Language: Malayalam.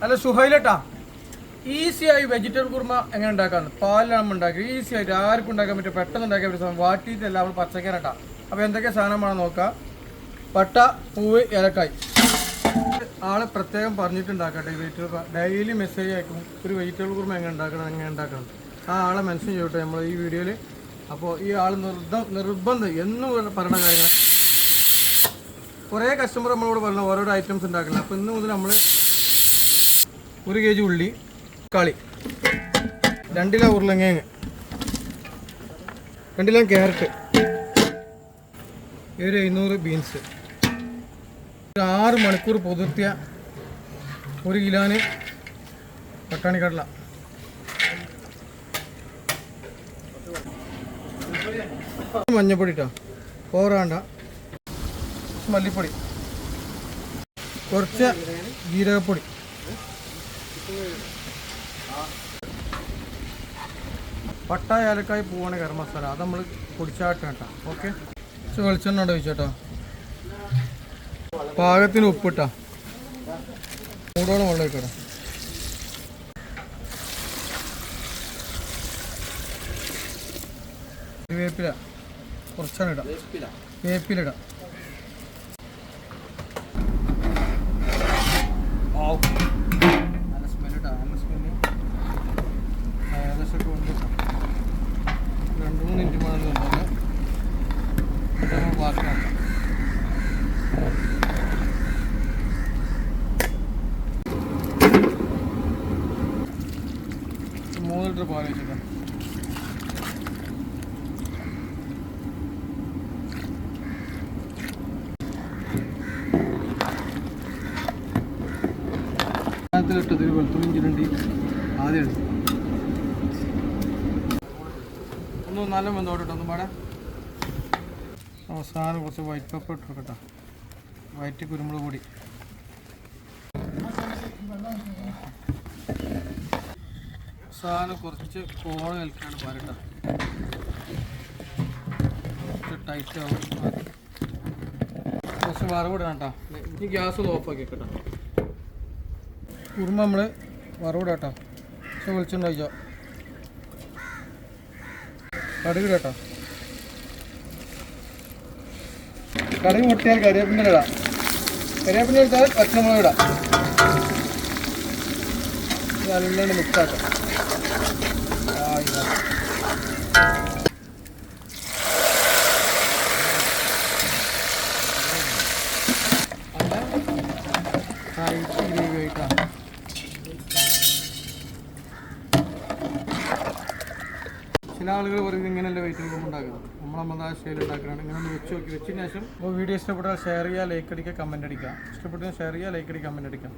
അല്ല സുഹൈലട്ടാ, ഈസിയായി വെജിറ്റബിൾ കുറുമ എങ്ങനെ ഉണ്ടാക്കാന്ന് പാലിലാണ് ഉണ്ടാക്കുക. ഈസി ആയിട്ട് ആർക്കും ഉണ്ടാക്കാൻ പറ്റും, പെട്ടെന്ന് ഉണ്ടാക്കാൻ പറ്റും. വാട്ടിയിട്ടല്ല നമ്മൾ പച്ചക്കരട്ടാ. അപ്പോൾ എന്തൊക്കെ സാധനമാണെന്ന് നോക്കാം. പട്ട, പൂവ്, ഏലക്കായ്. ആളെ പ്രത്യേകം പറഞ്ഞിട്ടുണ്ടാക്കട്ടെ. വെജിറ്റബിൾ ഡെയിലി മെസ്സേജ് അയക്കും, ഒരു വെജിറ്റബിൾ കുറുമ എങ്ങനെ ഉണ്ടാക്കണം. ആ ആളെ മെൻഷൻ ചെയ്യട്ടെ നമ്മൾ ഈ വീഡിയോയിൽ. അപ്പോൾ ഈ ആൾ നിർബന്ധം എന്നും പറയണ കാര്യങ്ങൾ. കുറേ കസ്റ്റമർ നമ്മളോട് പറഞ്ഞ ഓരോരോ ഐറ്റംസ് ഉണ്ടാക്കണം. അപ്പോൾ ഇന്ന് മുതൽ നമ്മൾ 1 kg ഉള്ളി, തക്കാളി, 2 കിലോ ഉരുളക്കിഴങ്ങ്, 2 കിലോ ക്യാരറ്റ്, 700 ബീൻസ്, 6 മണിക്കൂർ പൊതിർത്തിയ 1 കിലോന് പട്ടാണി കടല, മഞ്ഞപ്പൊടി ഇട്ടോ, പോറാണ്ട, മല്ലിപ്പൊടി, കുറച്ച് ജീരകപ്പൊടി, പട്ട, ഏലക്കായ്, പൂവാണ് ഗരം മസാല. അത് നമ്മൾ പൊടിച്ചാട്ട് കേട്ടോ. ഓക്കെ, വെളിച്ചെണ്ണ ഉണ്ട് ഒഴിച്ചോട്ടോ. പാകത്തിന് ഉപ്പിട്ടാ, ചൂടോളം വെള്ളം ഒഴിക്കട്ടോ. വേപ്പില കുറച്ചാണ് ഇടാം. വേപ്പില ഇടാം. നല്ല സ്മെല്ലിട്ടാ, നല്ല സ്മെല്ല്. ഏകദേശം 2-3 മിനിറ്റ് മണന്നുണ്ടല്ലോ. ബാക്കിയാണ് 3 ലിറ്റർ പാൽ വെച്ചിട്ടാണ്. ഇട്ടത് വെളുത്തുള്ളി ചിരണ്ടി ആദ്യം എടുത്തു. ഒന്ന് നല്ല വെന്തോട്ടോ. ഒന്നും പാടെ അവസാനം കുറച്ച് വൈറ്റ് പെപ്പർ ഇട്ട് വെക്കട്ടോ. വൈറ്റ് കുരുമുളക് പൊടി, അവസാനം കുറച്ച് കോള കലക്കാണ് പരട്ട. ടൈറ്റ് ആവും. കുറച്ച് വറവിടണം കേട്ടോ. ഈ ഗ്യാസ് ഓഫാക്കി വെക്കട്ടോ. കുറുമ നമ്മൾ വറവിടാം കേട്ടോ. പക്ഷെ വെളിച്ചെണ്ണ ഒഴിച്ചോ. കടുക് കേട്ടോ. കടുക് പൊട്ടിയാൽ കരിവേപ്പിൻ്റെ ഇടാം. കരിവേപ്പിൻ്റെ എടുത്താൽ പച്ചമുളക് ഇടാം. നല്ലോണം മിക്സാക്കാം. ചില ആളുകൾ പറയുന്നത് ഇങ്ങനെയല്ല വെജിറ്റബിൾ കുറുമ ഉണ്ടാക്കുന്നത്. നമ്മളമ്മതായ സ്റ്റൈൽ ഉണ്ടാക്കുകയാണ്. ഇങ്ങനെ ഒന്ന് വെച്ചതിന് ശേഷം വീഡിയോ ഇഷ്ടപ്പെട്ടാൽ ഷെയർ ചെയ്യുക, ലൈക്ക് അടിക്കുക, കമൻറ്റ് അടിക്കുക. ഇഷ്ടപ്പെട്ടാൽ ഷെയർ ചെയ്യുക, ലൈക്ക് അടിക്കുക, കമൻറ്റ് അടിക്കുക.